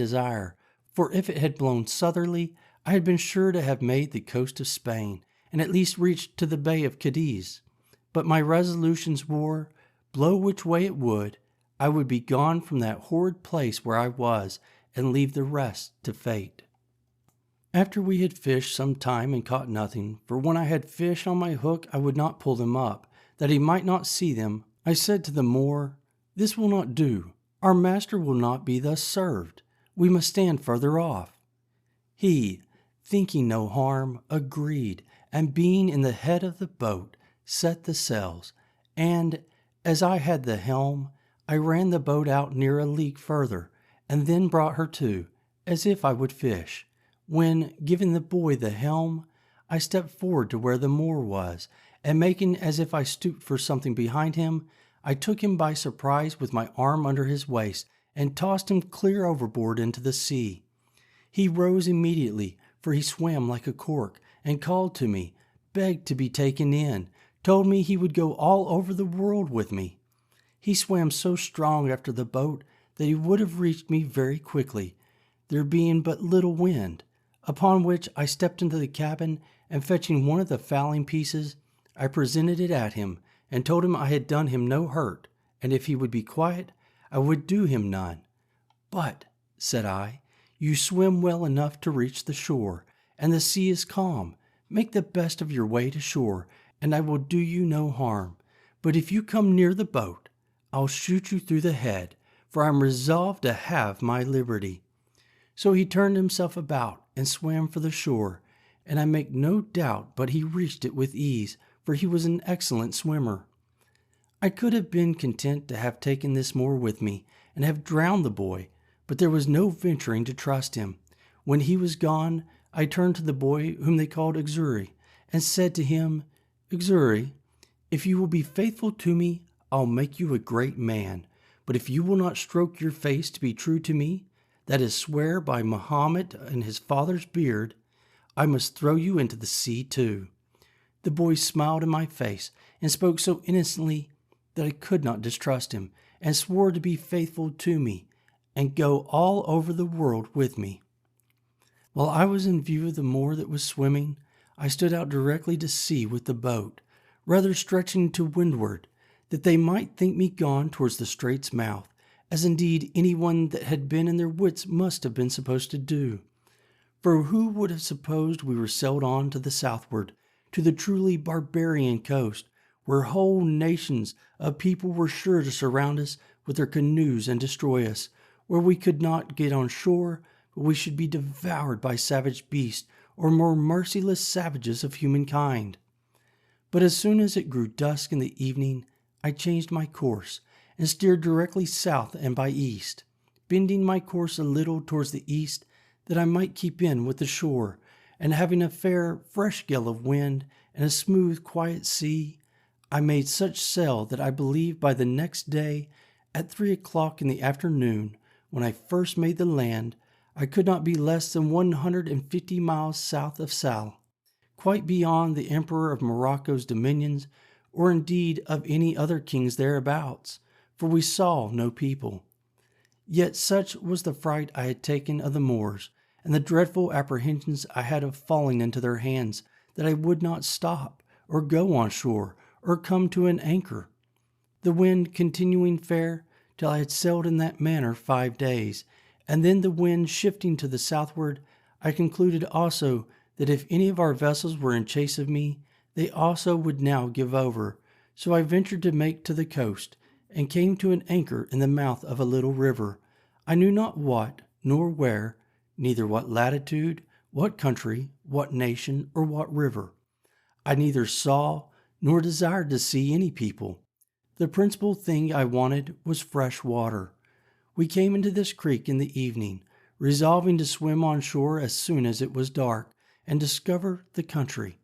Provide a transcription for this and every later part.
desire, for if it had blown southerly, I had been sure to have made the coast of Spain, and at least reached to the Bay of Cadiz. But my resolutions were, blow which way it would, I would be gone from that horrid place where I was, and leave the rest to fate. After we had fished some time and caught nothing, for when I had fish on my hook I would not pull them up, that he might not see them, I said to the Moor, "This will not do. Our master will not be thus served. We must stand further off." He, thinking no harm, agreed, and being in the head of the boat, set the sails, and, as I had the helm, I ran the boat out near a league further, and then brought her to, as if I would fish, when, giving the boy the helm, I stepped forward to where the Moor was, and making as if I stooped for something behind him, I took him by surprise with my arm under his waist, and tossed him clear overboard into the sea. He rose immediately, for he swam like a cork, and called to me, begged to be taken in, told me he would go all over the world with me. He swam so strong after the boat that he would have reached me very quickly, there being but little wind, upon which I stepped into the cabin, and fetching one of the fowling pieces, I presented it at him, and told him I had done him no hurt, and if he would be quiet, I would do him none. "But," said I, "you swim well enough to reach the shore, and the sea is calm. Make the best of your way to shore, and I will do you no harm. But if you come near the boat, I'll shoot you through the head, for I am resolved to have my liberty." So he turned himself about and swam for the shore, and I make no doubt but he reached it with ease, for he was an excellent swimmer. I could have been content to have taken this Moor with me, and have drowned the boy, but there was no venturing to trust him. When he was gone, I turned to the boy whom they called Ixuri, and said to him, "Ixuri, if you will be faithful to me, I'll make you a great man. But if you will not stroke your face to be true to me, that is, swear by Mahomet and his father's beard, I must throw you into the sea too." The boy smiled in my face, and spoke so innocently that I could not distrust him, and swore to be faithful to me, and go all over the world with me. While I was in view of the Moor that was swimming, I stood out directly to sea with the boat, rather stretching to windward, that they might think me gone towards the strait's mouth, as indeed anyone that had been in their wits must have been supposed to do. For who would have supposed we were sailed on to the southward, to the truly barbarian coast, where whole nations of people were sure to surround us with their canoes and destroy us, where we could not get on shore, but we should be devoured by savage beasts or more merciless savages of humankind? But as soon as it grew dusk in the evening, I changed my course, and steered directly south and by east, bending my course a little towards the east, that I might keep in with the shore, and having a fair, fresh gale of wind, and a smooth, quiet sea, I made such sail that I believe by the next day, at 3 o'clock in the afternoon, when I first made the land, I could not be less than 150 miles south of Sal, quite beyond the Emperor of Morocco's dominions, or indeed of any other kings thereabouts, for we saw no people. Yet such was the fright I had taken of the Moors, and the dreadful apprehensions I had of falling into their hands, that I would not stop, or go on shore, or come to an anchor. The wind continuing fair, till I had sailed in that manner 5 days, and then the wind shifting to the southward, I concluded also that if any of our vessels were in chase of me, they also would now give over. So I ventured to make to the coast, and came to an anchor in the mouth of a little river. I knew not what, nor where, neither what latitude, what country, what nation, or what river. I neither saw nor desired to see any people. The principal thing I wanted was fresh water. We came into this creek in the evening, resolving to swim on shore as soon as it was dark, and discover the country.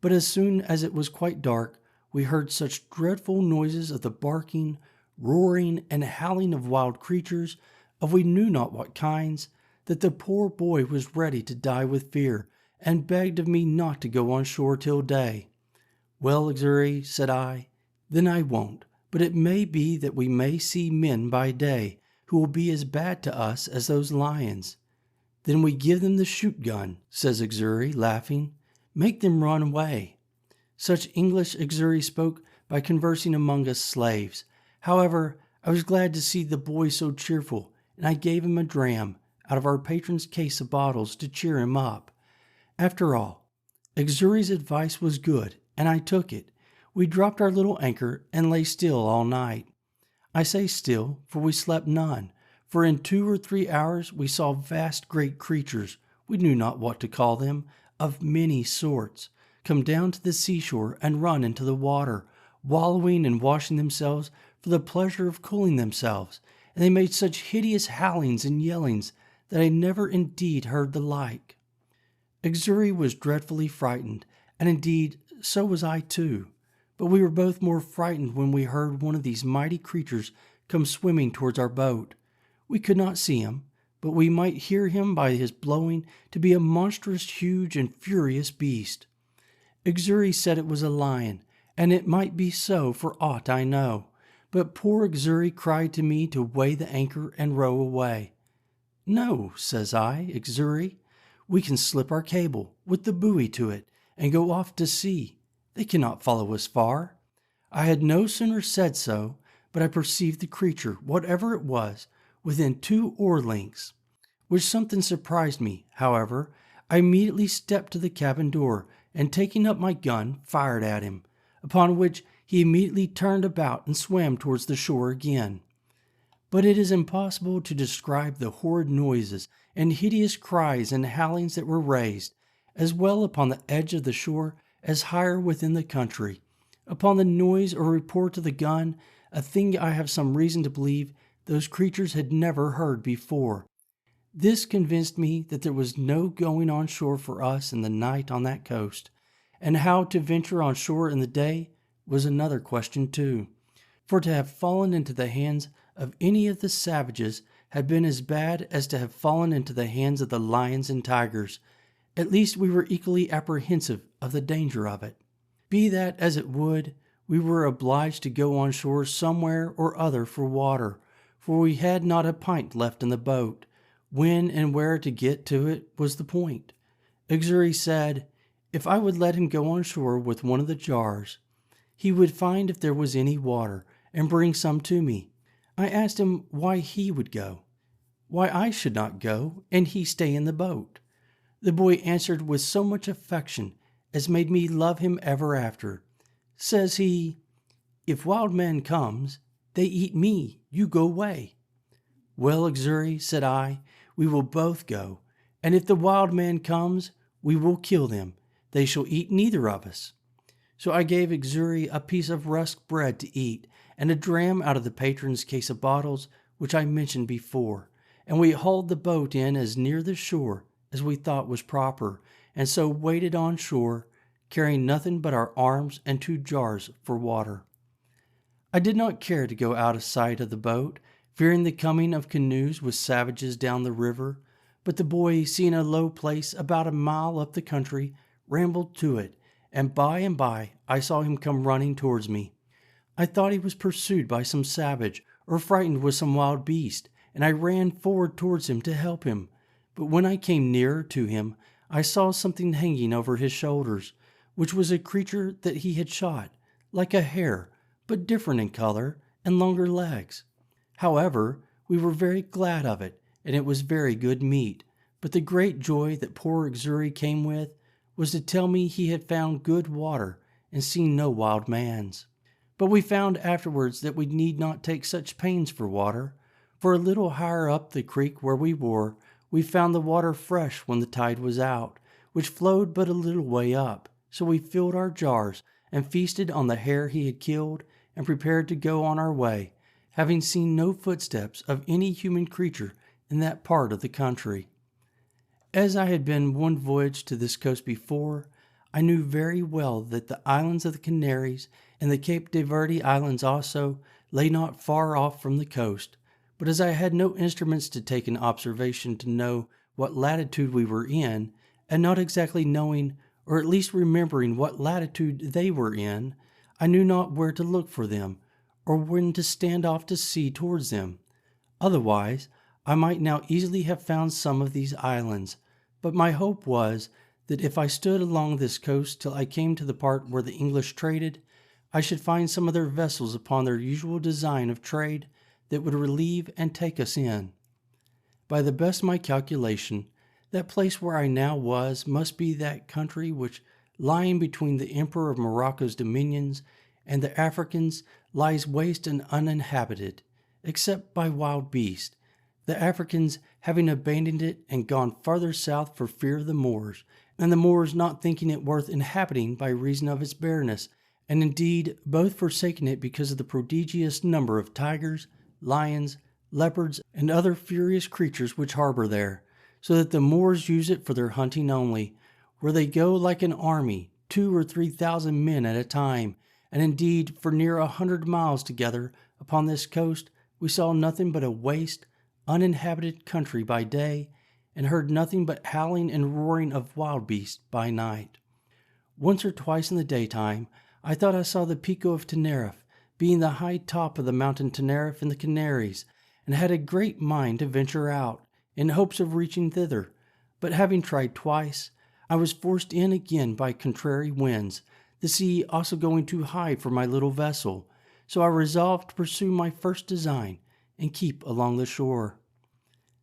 But as soon as it was quite dark, we heard such dreadful noises of the barking, roaring, and howling of wild creatures, of we knew not what kinds, that the poor boy was ready to die with fear, and begged of me not to go on shore till day. "Well, Ixuri," said I, "then I won't, but it may be that we may see men by day, who will be as bad to us as those lions." "Then we give them the shoot gun," says Exuri, laughing. "Make them run away." Such English Exuri spoke by conversing among us slaves. However, I was glad to see the boy so cheerful, and I gave him a dram out of our patron's case of bottles to cheer him up. After all, Exuri's advice was good, and I took it. We dropped our little anchor and lay still all night. I say still, for we slept none, for in 2 or 3 hours we saw vast great creatures, we knew not what to call them, of many sorts, come down to the seashore and run into the water, wallowing and washing themselves for the pleasure of cooling themselves, and they made such hideous howlings and yellings that I never indeed heard the like. Exuri was dreadfully frightened, and indeed so was I too, but we were both more frightened when we heard one of these mighty creatures come swimming towards our boat. We could not see him, but we might hear him by his blowing to be a monstrous, huge, and furious beast. Exuri said it was a lion, and it might be so for aught I know, but poor Exuri cried to me to weigh the anchor and row away. "No," says I, "Exuri, we can slip our cable, with the buoy to it, and go off to sea. They cannot follow us far." I had no sooner said so, but I perceived the creature, whatever it was, within 2 oar lengths, which something surprised me. However, I immediately stepped to the cabin door, and taking up my gun, fired at him, upon which he immediately turned about and swam towards the shore again. But it is impossible to describe the horrid noises and hideous cries and howlings that were raised, as well upon the edge of the shore as higher within the country. Upon the noise or report of the gun, a thing I have some reason to believe those creatures had never heard before. This convinced me that there was no going on shore for us in the night on that coast, and how to venture on shore in the day was another question too. For to have fallen into the hands of any of the savages had been as bad as to have fallen into the hands of the lions and tigers. At least we were equally apprehensive of the danger of it. Be that as it would, we were obliged to go on shore somewhere or other for water, for we had not a pint left in the boat. When and where to get to it was the point. Exuri said, if I would let him go on shore with one of the jars, he would find if there was any water, and bring some to me. I asked him why he would go, why I should not go, and he stay in the boat. The boy answered with so much affection as made me love him ever after. Says he, if wild man comes, they eat me, you go away. Well, Exuri, said I, we will both go, and if the wild man comes, we will kill them. They shall eat neither of us. So I gave Exuri a piece of rusk bread to eat, and a dram out of the patron's case of bottles, which I mentioned before, and we hauled the boat in as near the shore as we thought was proper, and so waded on shore, carrying nothing but our arms and 2 jars for water. I did not care to go out of sight of the boat, fearing the coming of canoes with savages down the river, but the boy, seeing a low place about a mile up the country, rambled to it, and by I saw him come running towards me. I thought he was pursued by some savage, or frightened with some wild beast, and I ran forward towards him to help him. But when I came nearer to him, I saw something hanging over his shoulders, which was a creature that he had shot, like a hare, but different in color and longer legs. However, we were very glad of it, and it was very good meat. But the great joy that poor Exuri came with was to tell me he had found good water and seen no wild mans. But we found afterwards that we need not take such pains for water, for a little higher up the creek where we were, we found the water fresh when the tide was out, which flowed but a little way up. So we filled our jars and feasted on the hare he had killed, and prepared to go on our way, having seen no footsteps of any human creature in that part of the country. As I had been one voyage to this coast before, I knew very well that the islands of the Canaries and the Cape de Verde Islands also lay not far off from the coast, but as I had no instruments to take an observation to know what latitude we were in, and not exactly knowing, or at least remembering what latitude they were in, I knew not where to look for them, or when to stand off to sea towards them. Otherwise, I might now easily have found some of these islands, but my hope was that if I stood along this coast till I came to the part where the English traded, I should find some of their vessels upon their usual design of trade that would relieve and take us in. By the best of my calculation, that place where I now was must be that country which, lying between the Emperor of Morocco's dominions and the Africans, lies waste and uninhabited, except by wild beasts, the Africans having abandoned it and gone farther south for fear of the Moors, and the Moors not thinking it worth inhabiting by reason of its bareness, and indeed both forsaking it because of the prodigious number of tigers, lions, leopards, and other furious creatures which harbor there, so that the Moors use it for their hunting only, where they go like an army, 2,000 or 3,000 men at a time, and indeed for near 100 miles together upon this coast we saw nothing but a waste, uninhabited country by day, and heard nothing but howling and roaring of wild beasts by night. Once or twice in the daytime I thought I saw the Pico of Teneriffe, being the high top of the mountain Teneriffe in the Canaries, and had a great mind to venture out, in hopes of reaching thither, but having tried twice, I was forced in again by contrary winds, the sea also going too high for my little vessel, so I resolved to pursue my first design, and keep along the shore.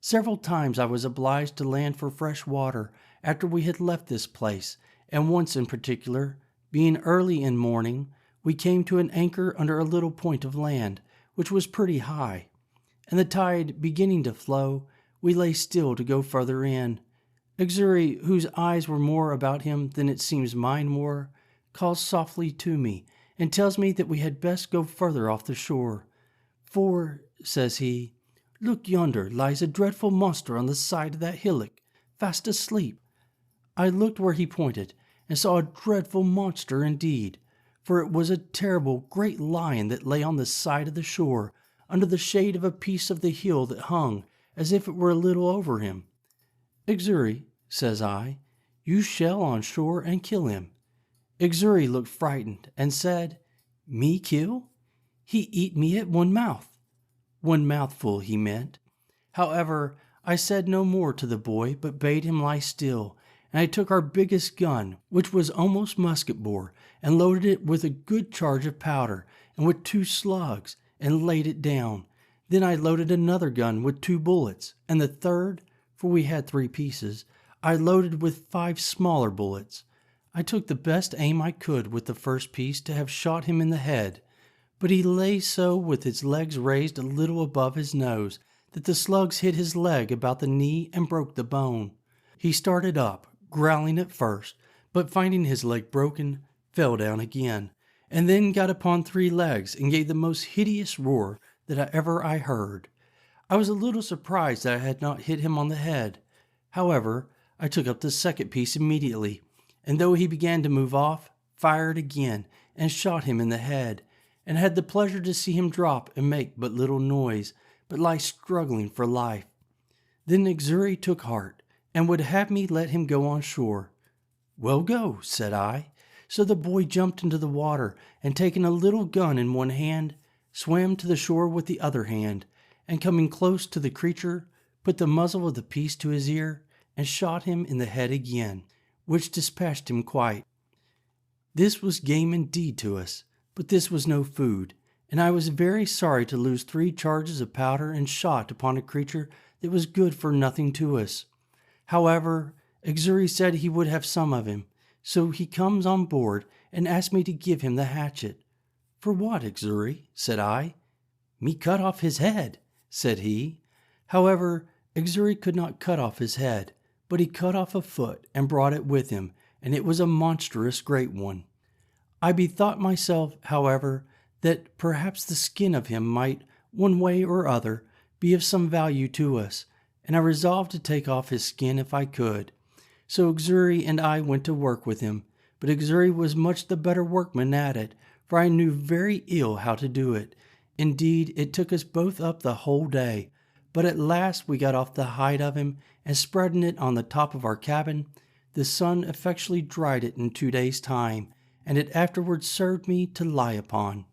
Several times I was obliged to land for fresh water after we had left this place, and once in particular, being early in morning, we came to an anchor under a little point of land, which was pretty high, and the tide beginning to flow, we lay still to go further in. Exuri, whose eyes were more about him than it seems mine were, calls softly to me, and tells me that we had best go further off the shore. For, says he, look yonder lies a dreadful monster on the side of that hillock, fast asleep. I looked where he pointed, and saw a dreadful monster indeed, for it was a terrible great lion that lay on the side of the shore, under the shade of a piece of the hill that hung, as if it were a little over him. Exuri, says I, you shall on shore and kill him. Exuri looked frightened, and said, me kill? He eat me at one mouth. One mouthful he meant. However, I said no more to the boy, but bade him lie still, and I took our biggest gun, which was almost musket-bore, and loaded it with a good charge of powder, and with 2 slugs, and laid it down. Then I loaded another gun with 2 bullets, and the third, for we had 3 pieces, I loaded with 5 smaller bullets. I took the best aim I could with the first piece to have shot him in the head, but he lay so with his legs raised a little above his nose that the slugs hit his leg about the knee and broke the bone. He started up, growling at first, but finding his leg broken, fell down again, and then got upon 3 legs and gave the most hideous roar that ever I heard. I was a little surprised that I had not hit him on the head. However, I took up the second piece immediately, and though he began to move off, fired again, and shot him in the head, and had the pleasure to see him drop and make but little noise, but lie struggling for life. Then Exuri took heart, and would have me let him go on shore. Well, go, said I. So the boy jumped into the water, and taking a little gun in one hand, swam to the shore with the other hand, and coming close to the creature, put the muzzle of the piece to his ear, and shot him in the head again, which dispatched him quite. This was game indeed to us, but this was no food, and I was very sorry to lose 3 charges of powder and shot upon a creature that was good for nothing to us. However, Exuri said he would have some of him, so he comes on board and asked me to give him the hatchet. For what, Exuri? Said I. Me cut off his head, said he. However, Exuri could not cut off his head, but he cut off a foot and brought it with him, and it was a monstrous great one. I bethought myself, however, that perhaps the skin of him might, one way or other, be of some value to us, and I resolved to take off his skin if I could. So Exuri and I went to work with him, but Exuri was much the better workman at it, for I knew very ill how to do it. Indeed, it took us both up the whole day, but at last we got off the hide of him, and spreading it on the top of our cabin, the sun effectually dried it in 2 days' time, and it afterwards served me to lie upon.